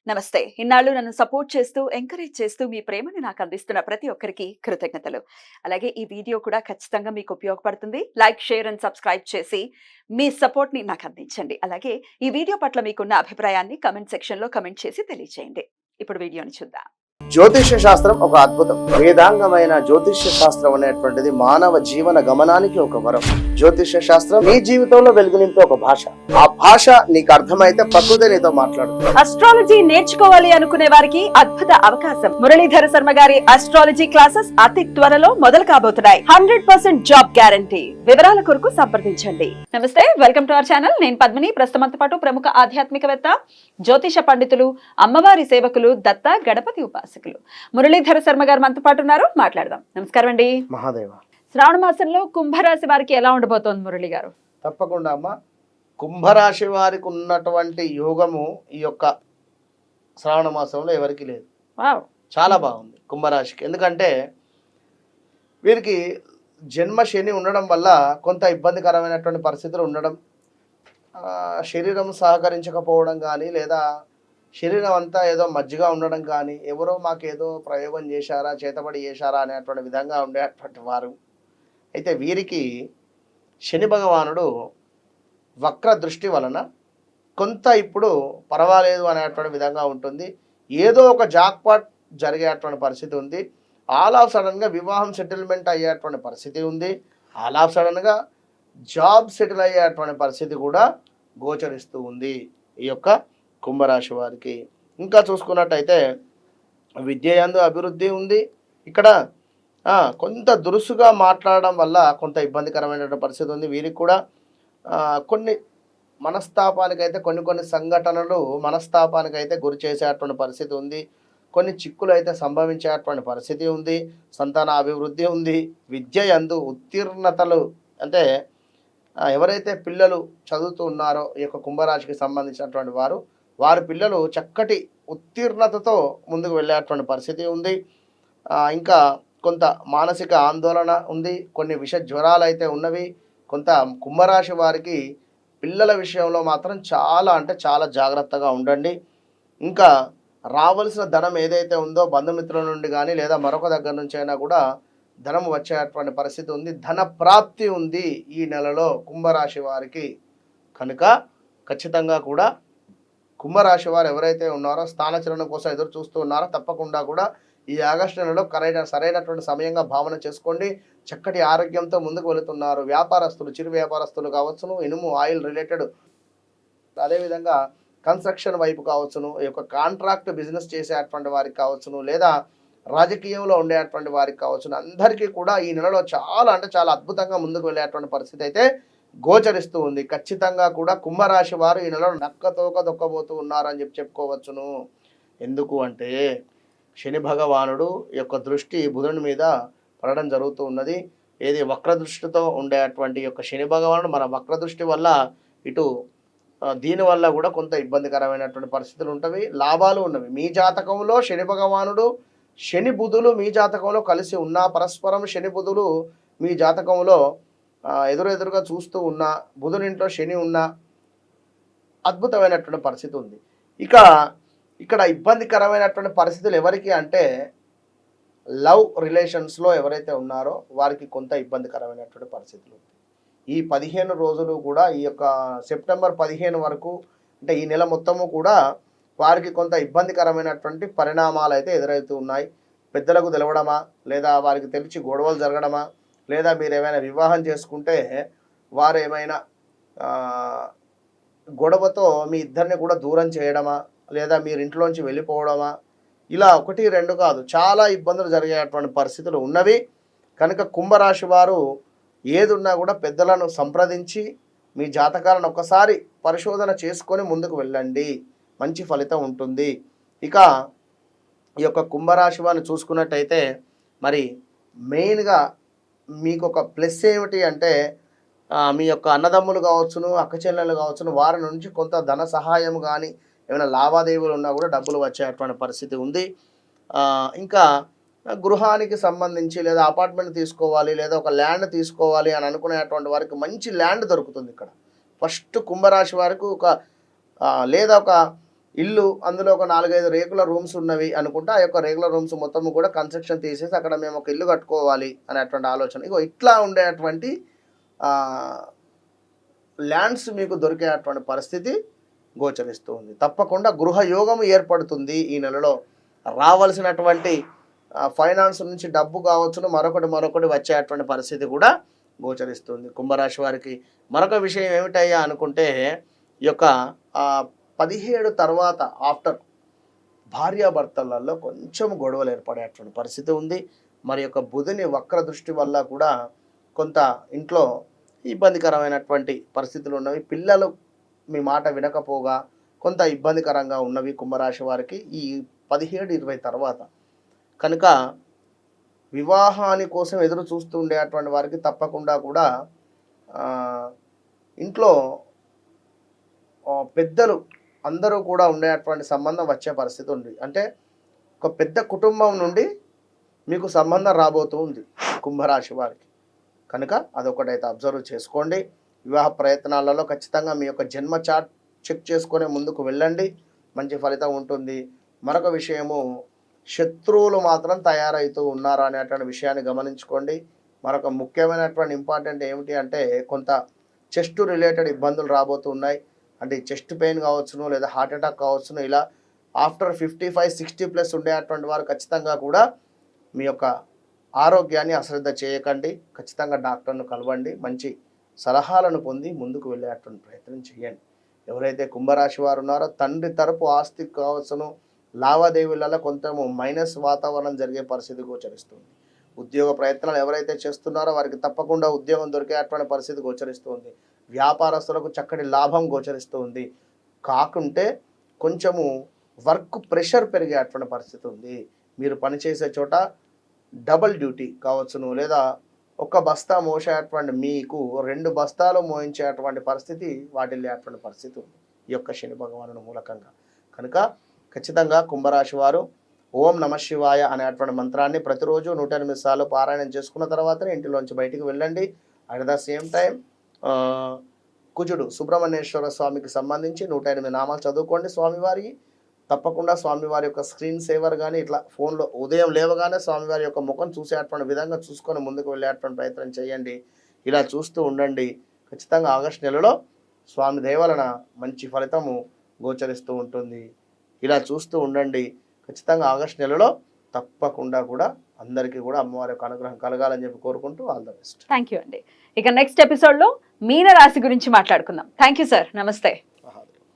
నమస్తే. ఇన్నాళ్ళు నన్ను సపోర్ట్ చేస్తూ, ఎంకరేజ్ చేస్తూ మీ ప్రేమని నాకు అందిస్తున్న ప్రతి ఒక్కరికి కృతజ్ఞతలు. అలాగే ఈ వీడియో కూడా ఖచ్చితంగా మీకు ఉపయోగపడుతుంది. లైక్, షేర్ అండ్ సబ్స్క్రైబ్ చేసి మీ సపోర్ట్‌ని నాకు అందించండి. అలాగే ఈ వీడియో పట్ల మీకున్న అభిప్రాయాన్ని కామెంట్ సెక్షన్‌లో కామెంట్ చేసి తెలియజేయండి. ఇప్పుడు వీడియోని చూద్దాం. జ్యోతిష్య శాస్త్రం ఒక అద్భుతం. వేదాంగమైన జ్యోతిష్య శాస్త్రం అనేటువంటిది మానవ జీవన గమనానికి ఒక వరం. జ్యోతిష్య శాస్త్రం నీ జీవితంలో వెలుగునింపే ఒక భాష. ఆ భాష నీకు అర్థమైతే ప్రకృతి నీతో మాట్లాడుతుంది. అస్ట్రాలజీ నేర్చుకోవాలి అనుకునే వారికి అద్భుత అవకాశం. మురళీధర శర్మ గారి అస్ట్రాలజీ క్లాసెస్ అతి త్వరలో మొదలు కాబోతున్నాయి. 100% జాబ్ గ్యారంటీ. వివరాల కొరకు సంప్రదించండి. నమస్తే, వెల్కమ్ టు అవర్ ఛానల్. నేను పద్మిని. ప్రస్తుతంతో పాటు ప్రముఖ ఆధ్యాత్మికవేత్త, జ్యోతిష పండితులు, అమ్మవారి సేవకులు, దత్త గణపతి ఉపాసకులు మురళీధర శర్మ గారు మనతో పాటు ఉన్నారు. మాట్లాడదాం. నమస్కారం అండి. మహాదేవ. శ్రావణ మాసంలో కుంభరాశి వారికి ఎలా ఉండబోతోంది మురళి గారు? తప్పకుండా అమ్మ. కుంభరాశి వారికి ఉన్నటువంటి యోగము ఈ యొక్క శ్రావణ మాసంలో ఎవరికి లేదు. వావ్, చాలా బాగుంది కుంభరాశికి. ఎందుకంటే వీరికి జన్మ శని ఉండడం వల్ల కొంత ఇబ్బందికరమైనటువంటి పరిస్థితులు ఉండడం, శరీరం సహకరించకపోవడం కానీ, లేదా శరీరం అంతా ఏదో మజ్జిగా ఉండడం కానీ, ఎవరో మాకేదో ప్రయోగం చేశారా, చేతబడి చేశారా అనేటువంటి విధంగా ఉండేటువంటి వారు. అయితే వీరికి శని భగవానుడు వక్ర దృష్టి వలన కొంత ఇప్పుడు పర్వాలేదు అనేటువంటి విధంగా ఉంటుంది. ఏదో ఒక జాక్పాట్ జరిగేటువంటి పరిస్థితి ఉంది. ఆల్ ఆఫ్ సడన్గా వివాహం సెటిల్మెంట్ అయ్యేటువంటి పరిస్థితి ఉంది. ఆల్ ఆఫ్ సడన్గా జాబ్ సెటిల్ అయ్యేటువంటి పరిస్థితి కూడా గోచరిస్తూ ఉంది ఈ యొక్క కుంభరాశి వారికి. ఇంకా చూసుకున్నట్టయితే విద్యయందు అభివృద్ధి ఉంది. ఇక్కడ కొంత దురుసుగా మాట్లాడడం వల్ల కొంత ఇబ్బందికరమైనటువంటి పరిస్థితి ఉంది. వీరికి కూడా కొన్ని మనస్తాపానికైతే కొన్ని సంఘటనలు మనస్తాపానికైతే గురి చేసేటువంటి పరిస్థితి ఉంది. కొన్ని చిక్కులు అయితే సంభవించేటువంటి పరిస్థితి ఉంది. సంతాన అభివృద్ధి ఉంది. విద్యయందు ఉత్తీర్ణతలు అంటే ఎవరైతే పిల్లలు చదువుతూ ఉన్నారో ఈ యొక్క కుంభరాశికి సంబంధించినటువంటి వారి పిల్లలు చక్కటి ఉత్తీర్ణతతో ముందుకు వెళ్ళేటువంటి పరిస్థితి ఉంది. ఇంకా కొంత మానసిక ఆందోళన ఉంది. కొన్ని విష జ్వరాలు అయితే ఉన్నవి. కొంత కుంభరాశి వారికి పిల్లల విషయంలో మాత్రం చాలా అంటే చాలా జాగ్రత్తగా ఉండండి. ఇంకా రావాల్సిన ధనం ఏదైతే ఉందో బంధుమిత్రుల నుండి కానీ లేదా మరొక దగ్గర నుంచి అయినా కూడా ధనం వచ్చేటువంటి పరిస్థితి ఉంది. ధన ప్రాప్తి ఉంది ఈ నెలలో కుంభరాశి వారికి. కనుక ఖచ్చితంగా కూడా కుంభరాశి వారు ఎవరైతే ఉన్నారో స్థానచలనం కోసం ఎదురు చూస్తూ ఉన్నారో తప్పకుండా కూడా ఈ ఆగస్టు నెలలో సరైనటువంటి సమయంగా భావన చేసుకోండి. చక్కటి ఆరోగ్యంతో ముందుకు వెళుతున్నారు. వ్యాపారస్తులు, చిరు వ్యాపారస్తులు కావచ్చును, ఇనుము ఆయిల్ రిలేటెడ్, అదేవిధంగా కన్స్ట్రక్షన్ వైపు కావచ్చును, ఈ యొక్క కాంట్రాక్ట్ బిజినెస్ చేసేటువంటి వారికి కావచ్చును, లేదా రాజకీయంలో ఉండేటువంటి వారికి కావచ్చును, అందరికీ కూడా ఈ నెలలో చాలా అంటే చాలా అద్భుతంగా ముందుకు వెళ్ళేటువంటి పరిస్థితి అయితే గోచరిస్తూ ఉంది. ఖచ్చితంగా కూడా కుంభరాశి వారు ఈ నెలలో నక్కతోక దొక్కబోతూ ఉన్నారని చెప్పుకోవచ్చును. ఎందుకు అంటే శని భగవానుడు యొక్క దృష్టి బుధుని మీద పడడం జరుగుతూ ఉన్నది. ఏది వక్ర దృష్టితో ఉండేటువంటి యొక్క శని భగవానుడు మన వక్ర దృష్టి వల్ల ఇటు దీనివల్ల కూడా కొంత ఇబ్బందికరమైనటువంటి పరిస్థితులు ఉంటవి. లాభాలు ఉన్నవి. మీ జాతకంలో శని భగవానుడు, శని బుధులు మీ జాతకంలో కలిసి ఉన్నా, పరస్పరం శని బుధులు మీ జాతకంలో ఎదురుగా చూస్తూ ఉన్నా, బుధునింట్లో శని ఉన్నా అద్భుతమైనటువంటి పరిస్థితి ఉంది. ఇక్కడ ఇబ్బందికరమైనటువంటి పరిస్థితులు ఎవరికి అంటే లవ్ రిలేషన్స్లో ఎవరైతే ఉన్నారో వారికి కొంత ఇబ్బందికరమైనటువంటి పరిస్థితులు. ఈ 15 రోజులు కూడా ఈ యొక్క సెప్టెంబర్ 15 వరకు అంటే ఈ నెల మొత్తము కూడా వారికి కొంత ఇబ్బందికరమైనటువంటి పరిణామాలు అయితే ఎదురవుతూ ఉన్నాయి. పెద్దలకు తెలవడమా, లేదా వారికి తెలిసి గొడవలు జరగడమా, లేదా మీరు ఏమైనా వివాహం చేసుకుంటే వారు ఏమైనా గొడవతో మీ ఇద్దరిని కూడా దూరం చేయడమా, లేదా మీరు ఇంట్లోంచి వెళ్ళిపోవడమా, ఇలా 1, 2 కాదు చాలా ఇబ్బందులు జరిగేటువంటి పరిస్థితులు ఉన్నవి. కనుక కుంభరాశి వారు ఏదున్నా కూడా పెద్దలను సంప్రదించి మీ జాతకాలను ఒకసారి పరిశోధన చేసుకొని ముందుకు వెళ్ళండి. మంచి ఫలితం ఉంటుంది. ఇక ఈ యొక్క కుంభరాశి వారిని చూసుకున్నట్టయితే మరి మెయిన్గా మీకు ఒక ప్లస్ ఏమిటి అంటే మీ యొక్క అన్నదమ్ములు కావచ్చును, అక్క చెల్లెలు కావచ్చును, వారి నుంచి కొంత ధన సహాయం కానీ ఏమైనా లావాదేవీలు ఉన్నా కూడా డబ్బులు వచ్చేటువంటి పరిస్థితి ఉంది. ఇంకా గృహానికి సంబంధించి లేదా అపార్ట్మెంట్ తీసుకోవాలి, లేదా ఒక ల్యాండ్ తీసుకోవాలి అని అనుకునేటువంటి వారికి మంచి ల్యాండ్ దొరుకుతుంది. ఇక్కడ ఫస్ట్ కుంభరాశి వారికి లేదా ఒక ఇల్లు అందులో ఒక 4-5 రేకుల రూమ్స్ ఉన్నవి అనుకుంటే ఆ యొక్క రేకుల రూమ్స్ మొత్తం కూడా కన్స్ట్రక్షన్ తీసేసి అక్కడ మేము ఒక ఇల్లు కట్టుకోవాలి అనేటువంటి ఆలోచన. ఇగో ఇట్లా ఉండేటువంటి ల్యాండ్స్ మీకు దొరికేటువంటి పరిస్థితి గోచరిస్తూ ఉంది. తప్పకుండా గృహయోగం ఏర్పడుతుంది ఈ నెలలో. రావాల్సినటువంటి ఫైనాన్స్ నుంచి డబ్బు కావచ్చును మరొకటి వచ్చేటువంటి పరిస్థితి కూడా గోచరిస్తుంది. కుంభరాశి వారికి మరొక విషయం ఏమిటయ్యా అనుకుంటే ఈ యొక్క 17 తర్వాత ఆఫ్టర్ భార్యాభర్తలలో కొంచెం గొడవలు ఏర్పడేటువంటి పరిస్థితి ఉంది. మరి యొక్క బుధుని వక్ర దృష్టి వల్ల కూడా కొంత ఇంట్లో ఇబ్బందికరమైనటువంటి పరిస్థితులు ఉన్నవి. పిల్లలు మీ మాట వినకపోగా కొంత ఇబ్బందికరంగా ఉన్నవి కుంభరాశి వారికి ఈ 17-20 తర్వాత. కనుక వివాహాని కోసం ఎదురు చూస్తూ ఉండేటువంటి వారికి తప్పకుండా కూడా ఇంట్లో పెద్దలు అందరూ కూడా ఉండేటువంటి సంబంధం వచ్చే పరిస్థితి ఉంది. అంటే ఒక పెద్ద కుటుంబం నుండి మీకు సంబంధం రాబోతూ ఉంది కుంభరాశి వారికి. కనుక అదొకటైతే అబ్జర్వ్ చేసుకోండి. వివాహ ప్రయత్నాలలో ఖచ్చితంగా మీ యొక్క జన్మ చార్ట్ చెక్ చేసుకొని ముందుకు వెళ్ళండి, మంచి ఫలితం ఉంటుంది. మరొక విషయము, శత్రువులు మాత్రం తయారవుతూ ఉన్నారా అనేటువంటి విషయాన్ని గమనించుకోండి. మరొక ముఖ్యమైనటువంటి ఇంపార్టెంట్ ఏమిటి అంటే కొంత చెస్ట్ రిలేటెడ్ ఇబ్బందులు రాబోతూ ఉన్నాయి. అంటే చెస్ట్ పెయిన్ కావచ్చును లేదా హార్ట్ అటాక్ కావచ్చును. ఇలా ఆఫ్టర్ 55-60+ ఉండేటువంటి వారు ఖచ్చితంగా కూడా మీ యొక్క ఆరోగ్యాన్ని అశ్రద్ధ చేయకండి. ఖచ్చితంగా డాక్టర్ను కలవండి, మంచి సలహాలను పొంది ముందుకు వెళ్ళేటువంటి ప్రయత్నం చేయండి. ఎవరైతే కుంభరాశి వారు ఉన్నారో తండ్రి తరపు ఆస్తి కావచ్చును లావాదేవీలలో కొంత మైనస్ వాతావరణం జరిగే పరిస్థితి గోచరిస్తుంది. ఉద్యోగ ప్రయత్నాలు ఎవరైతే చేస్తున్నారో వారికి తప్పకుండా ఉద్యోగం దొరికేటువంటి పరిస్థితి గోచరిస్తుంది. వ్యాపారస్తులకు చక్కటి లాభం గోచరిస్తూ ఉంది. కాకుంటే కొంచెము వర్క్ ప్రెషర్ పెరిగేటువంటి పరిస్థితి ఉంది. మీరు పనిచేసే చోట డబుల్ డ్యూటీ కావచ్చును లేదా ఒక బస్తా మోసేటువంటి మీకు 2 బస్తాలు మోయించేటువంటి పరిస్థితి వాటిల్లేటువంటి పరిస్థితి ఉంది ఈ యొక్క శని భగవానుని మూలకంగా. కనుక ఖచ్చితంగా కుంభరాశి వారు ఓం నమ శివాయ అనేటువంటి మంత్రాన్ని ప్రతిరోజు 108 సార్లు పారాయణం చేసుకున్న తర్వాతనే ఇంటిలోంచి బయటికి వెళ్ళండి. అట్ ద సేమ్ టైం కుజుడు సుబ్రహ్మణ్యేశ్వర స్వామికి సంబంధించి 108 నామాలు చదువుకోండి స్వామివారికి. తప్పకుండా స్వామివారి యొక్క స్క్రీన్ సేవర్ కానీ ఇట్లా ఫోన్లో ఉదయం లేవగానే స్వామివారి యొక్క ముఖం చూసేటువంటి విధంగా చూసుకొని ముందుకు వెళ్ళేటువంటి ప్రయత్నం చేయండి. ఇలా చూస్తూ ఉండండి. ఖచ్చితంగా ఆగస్టు నెలలో స్వామి దయవలన మంచి ఫలితము గోచరిస్తూ ఉంటుంది. ఇలా చూస్తూ ఉండండి. ఖచ్చితంగా ఆగస్టు నెలలో తప్పకుండా కూడా అందరికీ కూడా అమ్మవారి యొక్క అనుగ్రహం కలగాలని చెప్పి కోరుకుంటూ all the best. Thank you అండి. ఇక నెక్స్ట్ ఎపిసోడ్లో మీన రాశి గురించి మాట్లాడుకుందాం. Thank you sir. నమస్తే.